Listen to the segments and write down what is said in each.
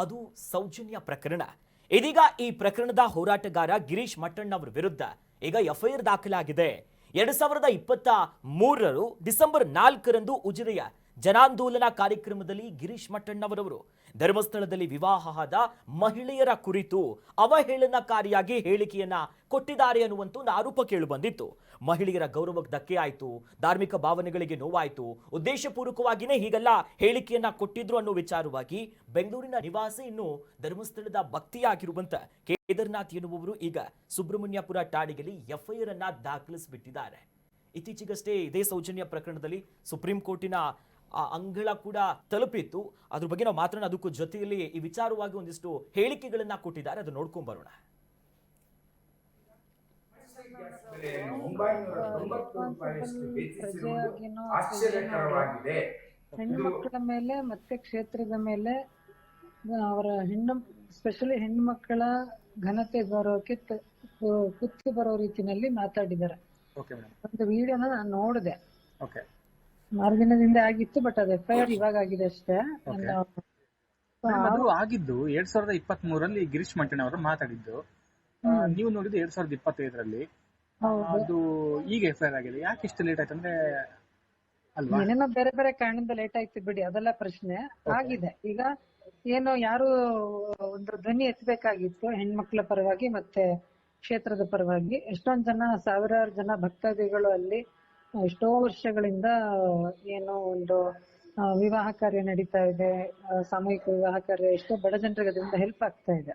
ಅದು ಸೌಜನ್ಯ ಪ್ರಕರಣ. ಇದೀಗ ಈ ಪ್ರಕರಣದ ಹೋರಾಟಗಾರ ಗಿರೀಶ್ ಮಟ್ಟಣ್ಣವರ ವಿರುದ್ಧ ಈಗ ಎಫ್ಐಆರ್ ದಾಖಲಾಗಿದೆ. 2023 ಡಿಸೆಂಬರ್ 4ರಂದು ಉಜಿರೆಯ ಜನಾಂದೋಲನ ಕಾರ್ಯಕ್ರಮದಲ್ಲಿ ಗಿರೀಶ್ ಮಟ್ಟಣ್ಣವರವರು ಧರ್ಮಸ್ಥಳದಲ್ಲಿ ವಿವಾಹದ ಮಹಿಳೆಯರ ಕುರಿತು ಅವಹೇಳನಕಾರಿಯಾಗಿ ಹೇಳಿಕೆಯನ್ನ ಕೊಟ್ಟಿದ್ದಾರೆ ಅನ್ನುವಂತ ಒಂದು ಆರೋಪ ಕೇಳಿ ಬಂದಿತ್ತು. ಮಹಿಳೆಯರ ಗೌರವಕ್ಕೆ ಧಕ್ಕೆ ಆಯಿತು, ಧಾರ್ಮಿಕ ಭಾವನೆಗಳಿಗೆ ನೋವಾಯಿತು, ಉದ್ದೇಶಪೂರ್ವಕವಾಗಿಯೇ ಹೀಗೆಲ್ಲ ಹೇಳಿಕೆಯನ್ನ ಕೊಟ್ಟಿದ್ರು ಅನ್ನೋ ವಿಚಾರವಾಗಿ ಬೆಂಗಳೂರಿನ ನಿವಾಸಿ ಇನ್ನು ಧರ್ಮಸ್ಥಳದ ಭಕ್ತಿಯಾಗಿರುವಂತ ಕೇದಾರ್ನಾಥ್ ಎನ್ನುವವರು ಈಗ ಸುಬ್ರಹ್ಮಣ್ಯಪುರ ಠಾಣೆಯಲ್ಲಿ ಎಫ್ಐಆರ್ ಅನ್ನ ದಾಖಲಿಸಿಬಿಟ್ಟಿದ್ದಾರೆ. ಇತ್ತೀಚೆಗಷ್ಟೇ ಇದೇ ಸೌಜನ್ಯ ಪ್ರಕರಣದಲ್ಲಿ ಸುಪ್ರೀಂ ಕೋರ್ಟಿನ ಅಂಗಳ ಕೂಡ ತಲುಪಿತ್ತು. ಅದ್ರ ಬಗ್ಗೆ ನಾವು ಮಾತ್ರ ಅದಕ್ಕೂ ಜೊತೆಯಲ್ಲಿ ಈ ವಿಚಾರವಾಗಿ ಒಂದಿಷ್ಟು ಹೇಳಿಕೆಗಳನ್ನ ಕೊಟ್ಟಿದ್ದಾರೆ. ಅದು ನೋಡ್ಕೊಂಡ್ ಬರೋಣ. ಹೆಣ್ಣು ಮಕ್ಕಳ ಮೇಲೆ ಮತ್ತೆ ಕ್ಷೇತ್ರದ ಮೇಲೆ ಅವರ ಸ್ಪೆಷಲಿ ಹೆಣ್ಣು ಮಕ್ಕಳ ಘನತೆ ಗೌರವಕ್ಕೆ ಕುತ್ತು ಬರೋ ರೀತಿನಲ್ಲಿ ಮಾತಾಡಿದ್ದಾರೆ. ಒಂದು ವಿಡಿಯೋನ ನಾನು ನೋಡಿದೆ, ಮಾರ್ದಿನದಿಂದ ಆಗಿತ್ತು, ಬಟ್ ಅದು ಎಫ್ಐಆರ್ ಇವಾಗ ಆಗಿದೆ ಅಷ್ಟೇ. ಅದು ಆಗಿದ್ದು 2023 ಗಿರೀಶ್ ಮಟ್ಟಣ್ಣ ಅವರು ಮಾತಾಡಿದ್ದು, ನೀವು ನೋಡಿದ್ದು 2025 ಅದು ಈಗ ಎಫ್ಐಆರ್ ಆಗಿದೆ. ಯಾಕೆ ಇಷ್ಟು ಲೇಟ್ ಆಯ್ತು ಅಂದ್ರೆ ಅಲ್ವಾ? ಏನೇನೋ ಬೇರೆ ಬೇರೆ ಕಾರಣದಿಂದ ಲೇಟ್ ಆಯ್ತು ಬಿಡಿ, ಅದೆಲ್ಲ ಪ್ರಶ್ನೆ. ಆಗಿದೆ ಈಗ. ಏನೋ ಯಾರು ಒಂದು ಧ್ವನಿ ಎತ್ತಬೇಕಾಗಿತ್ತು ಹೆಣ್ಮಕ್ಳ ಪರವಾಗಿ ಮತ್ತೆ ಕ್ಷೇತ್ರದ ಪರವಾಗಿ. ಎಷ್ಟೊಂದ್ ಜನ, ಸಾವಿರಾರು ಜನ ಭಕ್ತಾದಿಗಳು ಅಲ್ಲಿ ಎಷ್ಟೋ ವರ್ಷಗಳಿಂದ ಏನೋ ಒಂದು ವಿವಾಹ ಕಾರ್ಯ ನಡೀತಾ ಇದೆ, ಸಾಮೂಹಿಕ ವಿವಾಹ ಕಾರ್ಯ, ಎಷ್ಟೋ ಬಡ ಜನರಿಗೆ ಅದರಿಂದ ಹೆಲ್ಪ್ ಆಗ್ತಾ ಇದೆ.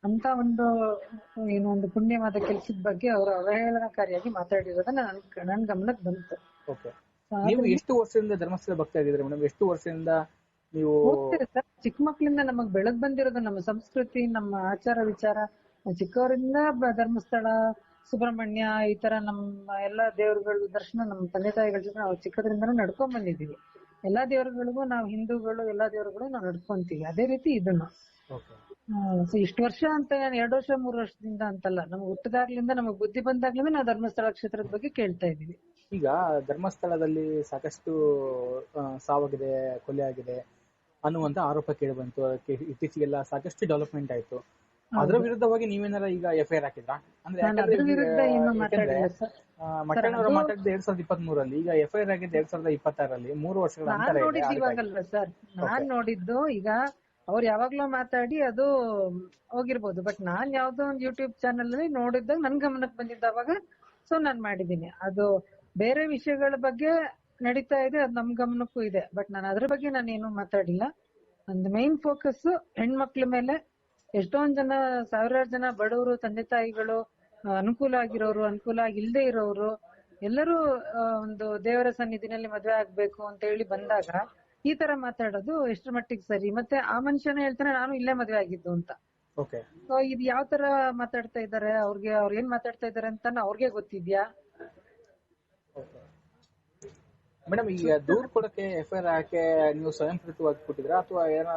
ಅಂತ ಒಂದು ಏನೋ ಒಂದು ಪುಣ್ಯವಾದ ಕೆಲ್ಸದ ಬಗ್ಗೆ ಅವರು ಅವಹೇಳನಕಾರಿಯಾಗಿ ಮಾತಾಡಿರೋದನ್ನ ನನ್ ಗಮನಕ್ಕೆ ಬಂತು. ನೀವು ಎಷ್ಟು ವರ್ಷದಿಂದ ಧರ್ಮಸ್ಥಳ ಭಕ್ತ ಆಗಿದ್ರೆ ಮೇಡಮ್? ಎಷ್ಟು ವರ್ಷದಿಂದ ನೀವು ಹೋಗ್ತೀರಿ ಸರ್? ಚಿಕ್ಕ ಮಕ್ಳಿಂದ ನಮಗ್ ಬೆಳಗ್ ಬಂದಿರೋದು ನಮ್ಮ ಸಂಸ್ಕೃತಿ, ನಮ್ಮ ಆಚಾರ ವಿಚಾರ. ಚಿಕ್ಕವರಿಂದ ಧರ್ಮಸ್ಥಳ, ಸುಬ್ರಹ್ಮಣ್ಯ, ಈ ತರ ನಮ್ಮ ಎಲ್ಲಾ ದೇವರುಗಳ ದರ್ಶನ ನಮ್ಮ ತಂದೆ ತಾಯಿಗಳ ಜೊತೆ ನಾವು ಚಿಕ್ಕದ್ರಿಂದನೂ ನಡ್ಕೊಂಡ್ ಬಂದಿದೀವಿ. ಎಲ್ಲಾ ದೇವರುಗಳಿಗೂ ನಾವು ಹಿಂದೂಗಳು, ಎಲ್ಲಾ ದೇವರುಗಳು ನಾವು ನಡ್ಕೊಂತೀವಿ. ಅದೇ ರೀತಿ ಇದನ್ನು ಇಷ್ಟು ವರ್ಷ ಅಂತ 2 ವರ್ಷ 3 ವರ್ಷದಿಂದ ಅಂತಲ್ಲ, ನಮ್ಗೆ ಹುಟ್ಟದಾಗ್ಲಿಂದ ನಮಗ್ ಬುದ್ಧಿ ಬಂದಾಗ್ಲಿಂದ ನಾವು ಧರ್ಮಸ್ಥಳ ಕ್ಷೇತ್ರದ ಬಗ್ಗೆ ಕೇಳ್ತಾ ಇದೀವಿ. ಈಗ ಧರ್ಮಸ್ಥಳದಲ್ಲಿ ಸಾಕಷ್ಟು ಸಾವಾಗಿದೆ, ಕೊಲೆ ಆಗಿದೆ ಅನ್ನುವಂತ ಆರೋಪ ಕೇಳಿ ಬಂತು. ಅದಕ್ಕೆ ಇತ್ತೀಚೆಗೆಲ್ಲ ಸಾಕಷ್ಟು ಡೆವಲಪ್ಮೆಂಟ್ ಆಯ್ತು. ಅದರ ವಿರುದ್ಧವಾಗಿ ನೀವೇನಾರ ಈಗ ಎಫ್ಐಆರ್ ಹಾಕಿದ್ರಾ? ಅಂದ್ರೆ ಮಟ್ಟಣ್ಣವರು ಮಾತಾಡಿದ 2023 ಈಗ ಎಫ್ಐಆರ್ ಆಗಿದ್ದು 2026 3 ವರ್ಷಗಳ ನಂತರ ಇವಾಗಲ್ವಾ ಸರ್? ನಾನ್ ನೋಡಿದ್ದು ಈಗ ಅವ್ರು ಯಾವಾಗ್ಲೂ ಮಾತಾಡಿ ಅದು ಹೋಗಿರ್ಬೋದು, ಬಟ್ ನಾನ್ ಯಾವ್ದೋ ಒಂದು ಯೂಟ್ಯೂಬ್ ಚಾನಲ್ ಅಲ್ಲಿ ನೋಡಿದ್ದಾಗ ನನ್ ಗಮನಕ್ಕೆ ಬಂದಿದ್ದಾವಾಗ ಸೊ ನಾನ್ ಮಾಡಿದೀನಿ. ಅದು ಬೇರೆ ವಿಷಯಗಳ ಬಗ್ಗೆ ನಡೀತಾ ಇದೆ, ಅದು ನಮ್ ಗಮನಕ್ಕೂ ಇದೆ, ಬಟ್ ನಾನು ಅದ್ರ ಬಗ್ಗೆ ನಾನು ಏನು ಮಾತಾಡಿಲ್ಲ. ಒಂದು ಮೈನ್ ಫೋಕಸ್ ಹೆಣ್ಮಕ್ಳ ಮೇಲೆ. ಎಷ್ಟೊಂದ್ ಜನ, ಸಾವಿರಾರು ಜನ ಬಡವರು, ತಂದೆ ತಾಯಿಗಳು, ಅನುಕೂಲ ಆಗಿರೋರು, ಅನುಕೂಲ ಆಗಿಲ್ದೇ ಇರೋರು ಎಲ್ಲರೂ ಒಂದು ದೇವರ ಸನ್ನಿಧಿನಲ್ಲಿ ಮದ್ವೆ ಆಗ್ಬೇಕು ಅಂತ ಹೇಳಿ ಬಂದಾಗ ಈ ತರ ಮಾತಾಡೋದು ಎಷ್ಟ್ರ ಮಟ್ಟಿಗೆ ಸರಿ? ಮತ್ತೆ ಆ ಮನುಷ್ಯನೇ ಹೇಳ್ತಾನೆ ನಾನು ಇಲ್ಲೇ ಮದ್ವೆ ಆಗಿದ್ದು ಅಂತ. ಸೊ ಇದು ಯಾವ ತರ ಮಾತಾಡ್ತಾ ಇದಾರೆ? ಅವ್ರು ಏನ್ ಮಾತಾಡ್ತಾ ಇದಾರೆ ಅಂತ ಅವ್ರಿಗೆ ಗೊತ್ತಿದ್ಯಾ? ಮೇಡಮ್, ಈಗ ದೂರ್ ಕೊಡಕ್ಕೆ ಎಫ್ಐಆರ್ ಹಾಕಿ ನೀವು ಸ್ವಯಂ ಪ್ರೇರಿತವಾಗಿ ಕೊಟ್ಟಿದ್ರಾ ಅಥವಾ ಯಾರ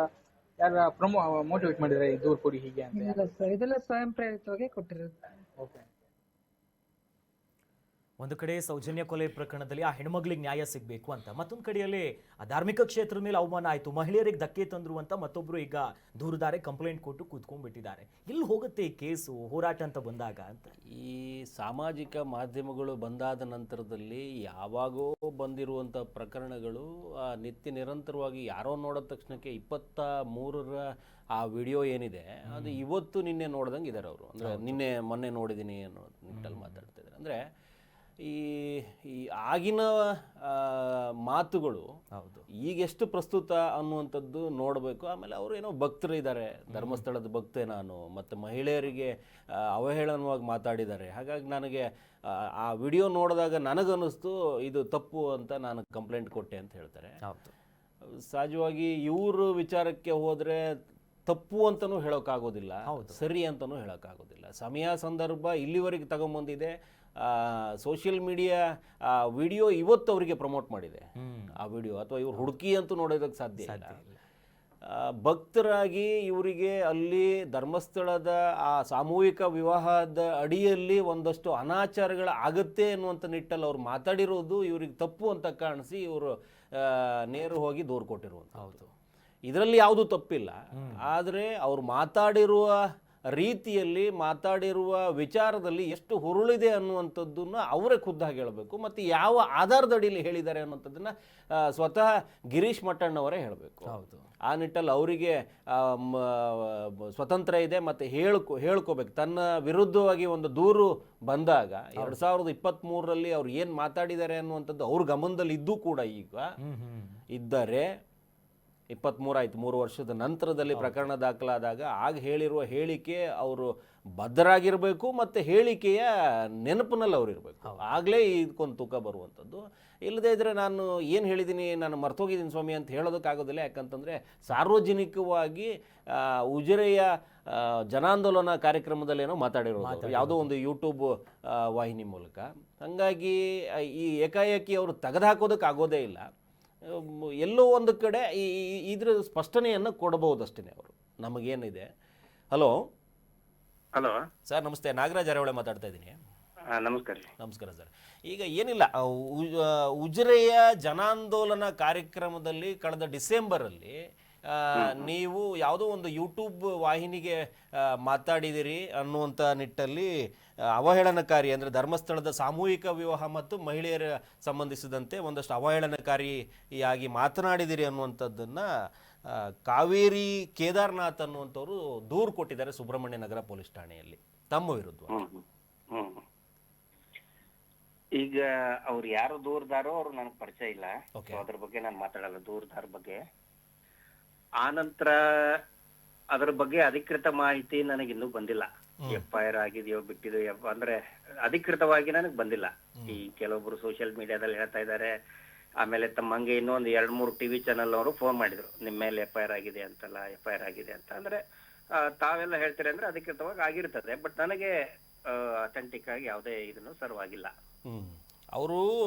ಮೋಟಿವೇಟ್ ಮಾಡಿದ್ರೆ ಈ ದೂರ್ ಕೊಡಿ ಹೀಗೆ ಅಂತ? ಇದೆಲ್ಲ ಸ್ವಯಂ ಪ್ರೇರಿತವಾಗಿ ಕೊಟ್ಟಿರೋದು. ಒಂದು ಕಡೆ ಸೌಜನ್ಯ ಕೊಲೆ ಪ್ರಕರಣದಲ್ಲಿ ಆ ಹೆಣ್ಮಗಳಿಗೆ ನ್ಯಾಯ ಸಿಗಬೇಕು ಅಂತ, ಮತ್ತೊಂದು ಕಡೆಯಲ್ಲಿ ಆ ಧಾರ್ಮಿಕ ಕ್ಷೇತ್ರದ ಮೇಲೆ ಅವಮಾನ ಆಯಿತು, ಮಹಿಳೆಯರಿಗೆ ಧಕ್ಕೆ ತಂದ್ರು ಅಂತ ಮತ್ತೊಬ್ರು ಈಗ ದೂರದಾರೆ ಕಂಪ್ಲೇಂಟ್ ಕೊಟ್ಟು ಕೂತ್ಕೊಂಡ್ಬಿಟ್ಟಿದ್ದಾರೆ. ಎಲ್ಲಿ ಹೋಗುತ್ತೆ ಈ ಕೇಸು, ಹೋರಾಟ ಅಂತ ಬಂದಾಗ ಅಂತ? ಈ ಸಾಮಾಜಿಕ ಮಾಧ್ಯಮಗಳು ಬಂದಾದ ನಂತರದಲ್ಲಿ ಯಾವಾಗೋ ಬಂದಿರುವಂಥ ಪ್ರಕರಣಗಳು ನಿತ್ಯ ನಿರಂತರವಾಗಿ ಯಾರೋ ನೋಡಿದ ತಕ್ಷಣಕ್ಕೆ 23ರ ಆ ವಿಡಿಯೋ ಏನಿದೆ ಅದು ಇವತ್ತು ನಿನ್ನೆ ನೋಡ್ದಂಗೆ ಇದ್ದಾರೆ ಅವರು. ಅಂದರೆ ನಿನ್ನೆ ಮೊನ್ನೆ ನೋಡಿದ್ದೀನಿ ಅನ್ನೋ ನಿಟ್ಟಲ್ಲಿ ಮಾತಾಡ್ತಾ ಇದ್ದಾರೆ. ಅಂದರೆ ಈ ಆಗಿನ ಮಾತುಗಳು ಈಗೆಷ್ಟು ಪ್ರಸ್ತುತ ಅನ್ನುವಂಥದ್ದು ನೋಡಬೇಕು. ಆಮೇಲೆ ಅವರು ಏನೋ ಭಕ್ತರು ಇದ್ದಾರೆ, ಧರ್ಮಸ್ಥಳದ ಭಕ್ತೆ ನಾನು, ಮತ್ತು ಮಹಿಳೆಯರಿಗೆ ಅವಹೇಳನವಾಗಿ ಮಾತಾಡಿದ್ದಾರೆ. ಹಾಗಾಗಿ ನನಗೆ ಆ ವಿಡಿಯೋ ನೋಡಿದಾಗ ನನಗನ್ನಿಸ್ತು ಇದು ತಪ್ಪು ಅಂತ ನಾನು ಕಂಪ್ಲೇಂಟ್ ಕೊಟ್ಟೆ ಅಂತ ಹೇಳ್ತಾರೆ. ಸಹಜವಾಗಿ ಇವರು ವಿಚಾರಕ್ಕೆ ಹೋದರೆ ತಪ್ಪು ಅಂತಲೂ ಹೇಳೋಕ್ಕಾಗೋದಿಲ್ಲ, ಸರಿ ಅಂತಲೂ ಹೇಳೋಕ್ಕಾಗೋದಿಲ್ಲ. ಸಮಯ ಸಂದರ್ಭ ಇಲ್ಲಿವರೆಗೆ ತಗೊಂಬಂದಿದೆ. ಸೋಷಿಯಲ್ ಮೀಡಿಯಾ ವಿಡಿಯೋ ಇವತ್ತು ಅವರಿಗೆ ಪ್ರಮೋಟ್ ಮಾಡಿದೆ ಆ ವಿಡಿಯೋ, ಅಥವಾ ಇವ್ರು ಹುಡುಕಿ ಅಂತೂ ನೋಡೋದಕ್ಕೆ ಸಾಧ್ಯ ಇಲ್ಲ. ಭಕ್ತರಾಗಿ ಇವರಿಗೆ ಅಲ್ಲಿ ಧರ್ಮಸ್ಥಳದ ಆ ಸಾಮೂಹಿಕ ವಿವಾಹದ ಅಡಿಯಲ್ಲಿ ಒಂದಷ್ಟು ಅನಾಚಾರಗಳ ಆಗತ್ತೆ ಅನ್ನುವಂಥ ನಿಟ್ಟಲ್ಲಿ ಅವ್ರು ಮಾತಾಡಿರೋದು ಇವ್ರಿಗೆ ತಪ್ಪು ಅಂತ ಕಾಣಿಸಿ ಇವರು ನೇರ ಹೋಗಿ ದೂರು ಕೊಟ್ಟಿರುವಂಥದ್ದು. ಇದರಲ್ಲಿ ಯಾವುದು ತಪ್ಪಿಲ್ಲ. ಆದರೆ ಅವ್ರು ಮಾತಾಡಿರುವ ರೀತಿಯಲ್ಲಿ, ಮಾತಾಡಿರುವ ವಿಚಾರದಲ್ಲಿ ಎಷ್ಟು ಹುರುಳಿದೆ ಅನ್ನುವಂಥದ್ದನ್ನು ಅವರೇ ಖುದ್ದಾಗಿ ಹೇಳಬೇಕು. ಮತ್ತು ಯಾವ ಆಧಾರದಡಿಯಲ್ಲಿ ಹೇಳಿದ್ದಾರೆ ಅನ್ನುವಂಥದ್ದನ್ನು ಸ್ವತಃ ಗಿರೀಶ್ ಮಟ್ಟಣ್ಣವರೇ ಹೇಳಬೇಕು. ಹೌದು. ಆ ನಿಟ್ಟಲ್ಲಿ ಅವರಿಗೆ ಸ್ವತಂತ್ರ ಇದೆ. ಮತ್ತು ಹೇಳ್ಕೋಬೇಕು. ತನ್ನ ವಿರುದ್ಧವಾಗಿ ಒಂದು ದೂರು ಬಂದಾಗ 2023ರಲ್ಲಿ ಅವ್ರು ಏನು ಮಾತಾಡಿದ್ದಾರೆ ಅನ್ನುವಂಥದ್ದು ಅವ್ರ ಗಮನದಲ್ಲಿ ಇದ್ದೂ ಕೂಡ ಈಗ ಇದ್ದರೆ 23 ಆಯ್ತು, 3 ವರ್ಷದ ನಂತರದಲ್ಲಿ ಪ್ರಕರಣ ದಾಖಲಾದಾಗ ಆಗ ಹೇಳಿರುವ ಹೇಳಿಕೆ ಅವರು ಬದ್ಧರಾಗಿರಬೇಕು ಮತ್ತು ಹೇಳಿಕೆಯ ನೆನಪಿನಲ್ಲಿ ಅವ್ರು ಇರಬೇಕು. ಆಗಲೇ ಇದಕ್ಕೊಂದು ತೂಕ ಬರುವಂಥದ್ದು. ಇಲ್ಲದೇ ಇದ್ದರೆ ನಾನು ಏನು ಹೇಳಿದ್ದೀನಿ, ನಾನು ಮರ್ತೋಗಿದ್ದೀನಿ ಸ್ವಾಮಿ ಅಂತ ಹೇಳೋದಕ್ಕಾಗೋದಿಲ್ಲ. ಯಾಕಂತಂದರೆ ಸಾರ್ವಜನಿಕವಾಗಿ ಉಜಿರೆಯ ಜನಾಂದೋಲನ ಕಾರ್ಯಕ್ರಮದಲ್ಲಿ ಏನೋ ಮಾತಾಡಿರೋದು ಯಾವುದೋ ಒಂದು ಯೂಟ್ಯೂಬ್ ವಾಹಿನಿ ಮೂಲಕ. ಹಾಗಾಗಿ ಈ ಏಕಾಏಕಿ ಅವರು ತೆಗೆದುಹಾಕೋದಕ್ಕೆ ಆಗೋದೇ ಇಲ್ಲ. ಎಲ್ಲೋ ಒಂದು ಕಡೆ ಇದ್ರ ಸ್ಪಷ್ಟನೆಯನ್ನು ಕೊಡಬಹುದಷ್ಟೇ ಅವರು. ನಮಗೇನಿದೆ. ಹಲೋ ಹಲೋ ಸರ್, ನಮಸ್ತೆ. ನಾಗರಾಜ್ ಅರೆವಳೆ ಮಾತಾಡ್ತಾ ಇದ್ದೀನಿ. ನಮಸ್ಕಾರ. ನಮಸ್ಕಾರ ಸರ್. ಈಗ ಏನಿಲ್ಲ, ಉಜಿರೆಯ ಜನಾಂದೋಲನ ಕಾರ್ಯಕ್ರಮದಲ್ಲಿ ಕಳೆದ ಡಿಸೆಂಬರಲ್ಲಿ ನೀವು ಯಾವುದೋ ಒಂದು ಯೂಟ್ಯೂಬ್ ವಾಹಿನಿಗೆ ಮಾತಾಡಿದಿರಿ ಅನ್ನುವಂಥ ನಿಟ್ಟಲ್ಲಿ ಅವಹೇಳನಕಾರಿ, ಅಂದರೆ ಧರ್ಮಸ್ಥಳದ ಸಾಮೂಹಿಕ ವಿವಾಹ ಮತ್ತು ಮಹಿಳೆಯರ ಸಂಬಂಧಿಸಿದಂತೆ ಒಂದಷ್ಟು ಅವಹೇಳನಕಾರಿಯಾಗಿ ಮಾತನಾಡಿದಿರಿ ಅನ್ನುವಂಥದ್ದನ್ನು ಕಾವೇರಿ ಕೇದಾರ್ನಾಥ್ ಅನ್ನುವಂಥವ್ರು ದೂರು ಕೊಟ್ಟಿದ್ದಾರೆ ಸುಬ್ರಹ್ಮಣ್ಯ ನಗರ ಪೊಲೀಸ್ ಠಾಣೆಯಲ್ಲಿ ತಮ್ಮ ವಿರುದ್ಧ. ಈಗ ಅವ್ರು ಯಾರು ದೂರದಾರೋ ಅವ್ರು ನನಗೆ ಪರಿಚಯ ಇಲ್ಲ. ಅದ್ರ ಬಗ್ಗೆ ನಾನು ಮಾತಾಡಲ್ಲ, ದೂರದಾರ ಬಗ್ಗೆ. ಆನಂತರ ಅದರ ಬಗ್ಗೆ ಅಧಿಕೃತ ಮಾಹಿತಿ ನನಗಿನ್ನೂ ಬಂದಿಲ್ಲ. FIR ಆಗಿದೆಯೋ ಬಿಟ್ಟಿದೆಯೋ ಅಂದ್ರೆ ಅಧಿಕೃತವಾಗಿ ನನಗೆ ಬಂದಿಲ್ಲ. ಈ ಕೆಲವೊಬ್ರು ಸೋಷಿಯಲ್ ಮೀಡಿಯಾದಲ್ಲಿ ಹೇಳ್ತಾ ಇದ್ದಾರೆ. ಆಮೇಲೆ ತಮ್ಮಂಗೆ ಇನ್ನೊಂದು 2-3 ಟಿವಿ ಚಾನೆಲ್ ಅವರು ಫೋನ್ ಮಾಡಿದ್ರು, ನಿಮ್ಮ ಮೇಲೆ FIR ಆಗಿದೆ ಅಂತಲ್ಲ, FIR ಆಗಿದೆ ಅಂತ. ಅಂದ್ರೆ ತಾವೆಲ್ಲ ಹೇಳ್ತೀರಿ ಅಂದ್ರೆ ಅಧಿಕೃತವಾಗಿ ಆಗಿರ್ತದೆ. ಬಟ್ ನನಗೆ ಅಥೆಂಟಿಕ್ ಆಗಿ ಯಾವುದೇ ಇದನ್ನು ಸರ್ವಾಗಿಲ್ಲ. ಅವರು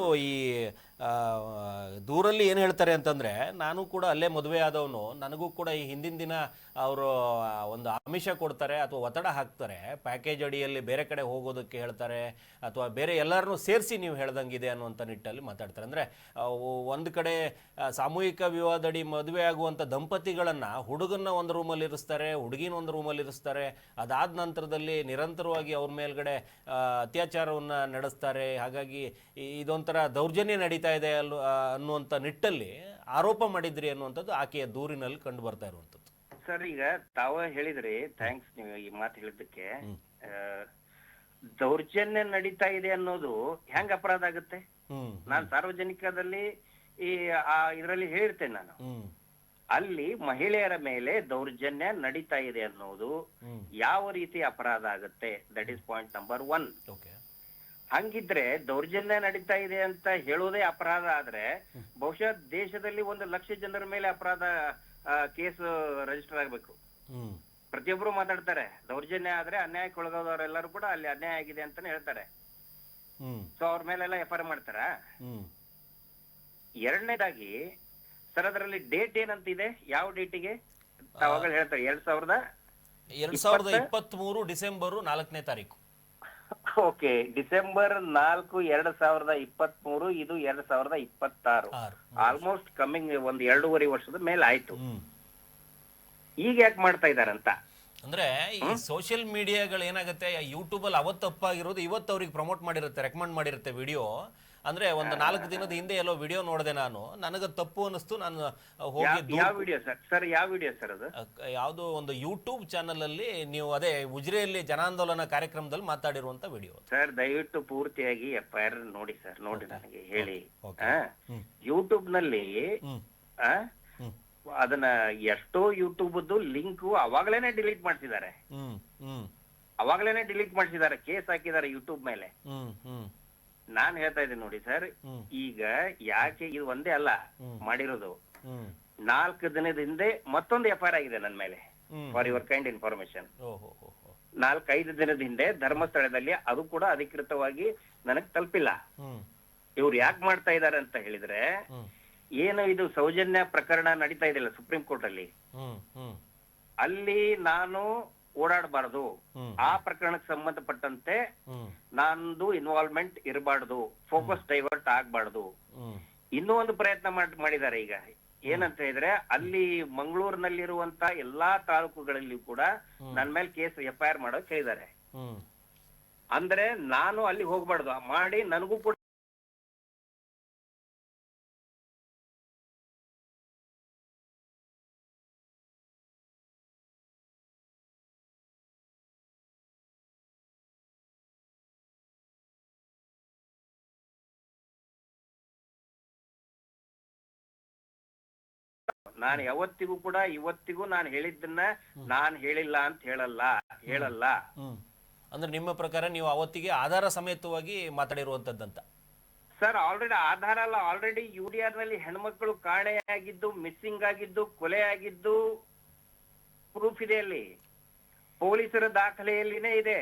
ಈ ದೂರಲ್ಲಿ ಏನು ಹೇಳ್ತಾರೆ ಅಂತಂದರೆ, ನಾನು ಕೂಡ ಅಲ್ಲೇ ಮದುವೆ ಆದವನು, ನನಗೂ ಕೂಡ ಈ ಹಿಂದಿನ ದಿನ ಅವರು ಒಂದು ಆಮಿಷ ಕೊಡ್ತಾರೆ ಅಥವಾ ಒತ್ತಡ ಹಾಕ್ತಾರೆ, ಪ್ಯಾಕೇಜ್ ಅಡಿಯಲ್ಲಿ ಬೇರೆ ಕಡೆ ಹೋಗೋದಕ್ಕೆ ಹೇಳ್ತಾರೆ, ಅಥವಾ ಬೇರೆ ಎಲ್ಲರನ್ನೂ ಸೇರಿಸಿ ನೀವು ಹೇಳ್ದಂಗಿದೆ ಅನ್ನುವಂಥ ನಿಟ್ಟಲ್ಲಿ ಮಾತಾಡ್ತಾರೆ. ಅಂದರೆ ಒಂದು ಕಡೆ ಸಾಮೂಹಿಕ ವಿವಾಹದಡಿ ಮದುವೆ ಆಗುವಂಥ ದಂಪತಿಗಳನ್ನು ಹುಡುಗನ್ನ ಒಂದು ರೂಮಲ್ಲಿ ಇರಿಸ್ತಾರೆ, ಹುಡುಗಿನ ಒಂದು ರೂಮಲ್ಲಿ ಇರಿಸ್ತಾರೆ. ಅದಾದ ನಂತರದಲ್ಲಿ ನಿರಂತರವಾಗಿ ಅವ್ರ ಮೇಲ್ಗಡೆ ಅತ್ಯಾಚಾರವನ್ನು ನಡೆಸ್ತಾರೆ. ಹಾಗಾಗಿ ಇದೊಂಥರ ದೌರ್ಜನ್ಯ ನಡೀತಾ ಇದೆ ಅನ್ನುವಂಥ ನಿಟ್ಟಲ್ಲಿ ಆರೋಪ ಮಾಡಿದ್ರಿ ಅನ್ನುವಂಥದ್ದು ಆಕೆಯ ದೂರಿನಲ್ಲಿ ಕಂಡು ಬರ್ತಾ ಇರುವಂಥದ್ದು. ಸರ್, ಈಗ ತಾವ ಹೇಳಿದ್ರಿ, ಥ್ಯಾಂಕ್ಸ್ ನೀವು ಈ ಮಾತು ಹೇಳಿದ್ದಕ್ಕೆ. ದೌರ್ಜನ್ಯ ನಡೀತಾ ಇದೆ ಅನ್ನೋದು ಹೆಂಗ್ ಅಪರಾಧ ಆಗುತ್ತೆ? ನಾನು ಸಾರ್ವಜನಿಕದಲ್ಲಿ ಈ ಇದರಲ್ಲಿ ಹೇಳಿರ್ತೇನೆ ನಾನು, ಅಲ್ಲಿ ಮಹಿಳೆಯರ ಮೇಲೆ ದೌರ್ಜನ್ಯ ನಡೀತಾ ಇದೆ ಅನ್ನೋದು ಯಾವ ರೀತಿ ಅಪರಾಧ ಆಗುತ್ತೆ? That is point number 1. ಹಂಗಿದ್ರೆ ದೌರ್ಜನ್ಯ ನಡೀತಾ ಇದೆ ಅಂತ ಹೇಳೋದೇ ಅಪರಾಧ ಆದ್ರೆ ಬಹುಶಃ ದೇಶದಲ್ಲಿ 1 ಲಕ್ಷ ಜನರ ಮೇಲೆ ಅಪರಾಧ ಕೇಸ್ ರಿಜಿಸ್ಟರ್ ಆಗ್ಬೇಕು. ಪ್ರತಿಯೊಬ್ರು ಮಾತಾಡ್ತಾರೆ ದೌರ್ಜನ್ಯ ಆದ್ರೆ ಅನ್ಯಾಯಕ್ಕೆ ಒಳಗಾದವರೆಲ್ಲರೂ ಕೂಡ ಅಲ್ಲಿ ಅನ್ಯಾಯ ಆಗಿದೆ ಅಂತಾನೆ ಹೇಳ್ತಾರೆ. ಸೊ ಅವ್ರ ಮೇಲೆಲ್ಲ FIR ಮಾಡ್ತಾರ. ಎರಡನೇದಾಗಿ ಸರ್, ಅದರಲ್ಲಿ ಡೇಟ್ ಏನಂತಿದೆ? ಯಾವ ಡೇಟಿಗೆ ತಾವಾಗ ಹೇಳ್ತಾರೆ? 2023 ಡಿಸೆಂಬರ್ 4ನೇ ತಾರೀಕು. Okay, December 4, 2023. ಇದು 2026. ಆಲ್ಮೋಸ್ಟ್ ಕಮ್ಮಿಂಗ್ 1-2.5 ವರ್ಷದ ಮೇಲೆ ಆಯ್ತು. ಈಗ ಯಾಕೆ ಮಾಡ್ತಾ ಇದಾರಂತ ಅಂದ್ರೆ ಈ ಸೋಷಿಯಲ್ ಮೀಡಿಯಾಗಳು ಏನಾಗುತ್ತೆ, ಯೂಟ್ಯೂಬ್ ಅಲ್ಲಿ ಅವತ್ತು ತಪ್ಪಾಗಿರೋದು ಇವತ್ತು ಅವ್ರಿಗೆ ಪ್ರಮೋಟ್ ಮಾಡಿರುತ್ತೆ, ರೆಕಮೆಂಡ್ ಮಾಡಿರುತ್ತೆ ವಿಡಿಯೋ. ಅಂದ್ರೆ ಒಂದು 4 ದಿನದ ಹಿಂದೆ ಎಲ್ಲೋ ವಿಡಿಯೋ ನೋಡಿದೆ ನಾನು, ನನಗೆ ತಪ್ಪು ಅನಿಸ್ತು. ನಾನು ಹೋಗಿ ಯಾವ ವಿಡಿಯೋ ಸರ್? ಯಾವ ವಿಡಿಯೋ ಸರ್ ಅದು? ಯಾವುದೋ ಒಂದು ಯೂಟ್ಯೂಬ್ ಚಾನಲ್ ಅಲ್ಲಿ ನೀವು ಅದೇ ಉಜಿರೆಯಲ್ಲಿ ಜನಾಂದೋಲನ ಕಾರ್ಯಕ್ರಮದಲ್ಲಿ ಮಾತಾಡಿರುವಂತ ವಿಡಿಯೋ. ಸರ್, ದಯವಿಟ್ಟು ಪೂರ್ತಿಯಾಗಿ FIR ನೋಡಿ ಸರ್, ನೋಡಿ ನನಗೆ ಹೇಳಿ. ಯೂಟ್ಯೂಬ್ ನಲ್ಲಿ ಅದನ್ನ ಎಷ್ಟೋ ಯೂಟ್ಯೂಬ್ ಲಿಂಕ್ ಅವಾಗ್ಲೇನೆ ಡಿಲೀಟ್ ಮಾಡ್ತಿದ್ದಾರೆ. ಕೇಸ್ ಹಾಕಿದ್ದಾರೆ ಯೂಟ್ಯೂಬ್ ಮೇಲೆ. ನಾನ್ ಹೇಳ್ತಾ ಇದ್ದೀನಿ ನೋಡಿ ಸರ್, ಈಗ ಯಾಕೆ ಇದು ಒಂದೇ ಅಲ್ಲ ಮಾಡಿರೋದು, 4 ದಿನದ ಹಿಂದೆ ಮತ್ತೊಂದು FIR ಆಗಿದೆ ನನ್ನ ಮೇಲೆ. ಫಾರ್ ಯುವರ್ ಕೈಂಡ್ ಇನ್ಫಾರ್ಮೇಶನ್, 4-5 ದಿನದ ಹಿಂದೆ ಧರ್ಮಸ್ಥಳದಲ್ಲಿ, ಅದು ಕೂಡ ಅಧಿಕೃತವಾಗಿ ನನಗ್ ತಲುಪಿಲ್ಲ. ಇವ್ರು ಯಾಕೆ ಮಾಡ್ತಾ ಇದಾರೆ ಅಂತ ಹೇಳಿದ್ರೆ, ಏನು ಇದು ಸೌಜನ್ಯ ಪ್ರಕರಣ ನಡೀತಾ ಇದೆಯಲ್ಲ ಸುಪ್ರೀಂ ಕೋರ್ಟ್ ಅಲ್ಲಿ, ಅಲ್ಲಿ ನಾನು ಓಡಾಡಬಾರದು, ಆ ಪ್ರಕರಣಕ್ಕೆ ಸಂಬಂಧಪಟ್ಟಂತೆ ನಂದು ಇನ್ವಾಲ್ವ್ಮೆಂಟ್ ಇರಬಾರ್ದು, ಫೋಕಸ್ ಡೈವರ್ಟ್ ಆಗ್ಬಾರ್ದು. ಇನ್ನೂ ಒಂದು ಪ್ರಯತ್ನ ಮಾಡಿದ್ದಾರೆ. ಈಗ ಏನಂತ ಹೇಳಿದ್ರೆ ಅಲ್ಲಿ ಮಂಗಳೂರಿನಲ್ಲಿರುವಂತ ಎಲ್ಲಾ ತಾಲೂಕುಗಳಲ್ಲಿ ಕೂಡ ನನ್ನ ಮೇಲೆ ಕೇಸ್ FIR ಮಾಡೋಕ್ ಹೇಳಿದ್ದಾರೆ. ಅಂದ್ರೆ ನಾನು ಅಲ್ಲಿ ಹೋಗ್ಬಾರ್ದು, ಮಾಡಿ ನನಗೂ ಕೂಡ ನಾನು ಯಾವತ್ತಿಗೂ ಕೂಡ ಇವತ್ತಿಗೂ ನಾನು ಹೇಳಿದ್ದನ್ನ ನಾನು ಹೇಳಿಲ್ಲ ಅಂತ ಹೇಳಲ್ಲ. ಅಂದ್ರೆ ನಿಮ್ಮ ಪ್ರಕಾರ ನೀವು ಅವತ್ತಿಗೆ ಆಧಾರ ಸಮೇತವಾಗಿ ಮಾತಾಡಿರುವಂತದ್ದಂತ? ಸರ್ ಆಲ್ರೆಡಿ ಆಧಾರ ಅಲ್ಲ, ಆಲ್ರೆಡಿ UDR ನಲ್ಲಿ ಹೆಣ್ಮಕ್ಳು ಕಾಣೆಯಾಗಿದ್ದು, ಮಿಸ್ಸಿಂಗ್ ಆಗಿದ್ದು, ಕೊಲೆ ಆಗಿದ್ದು ಪ್ರೂಫ್ ಇದೆ, ಅಲ್ಲಿ ಪೊಲೀಸರ ದಾಖಲೆಯಲ್ಲಿನೇ ಇದೆ.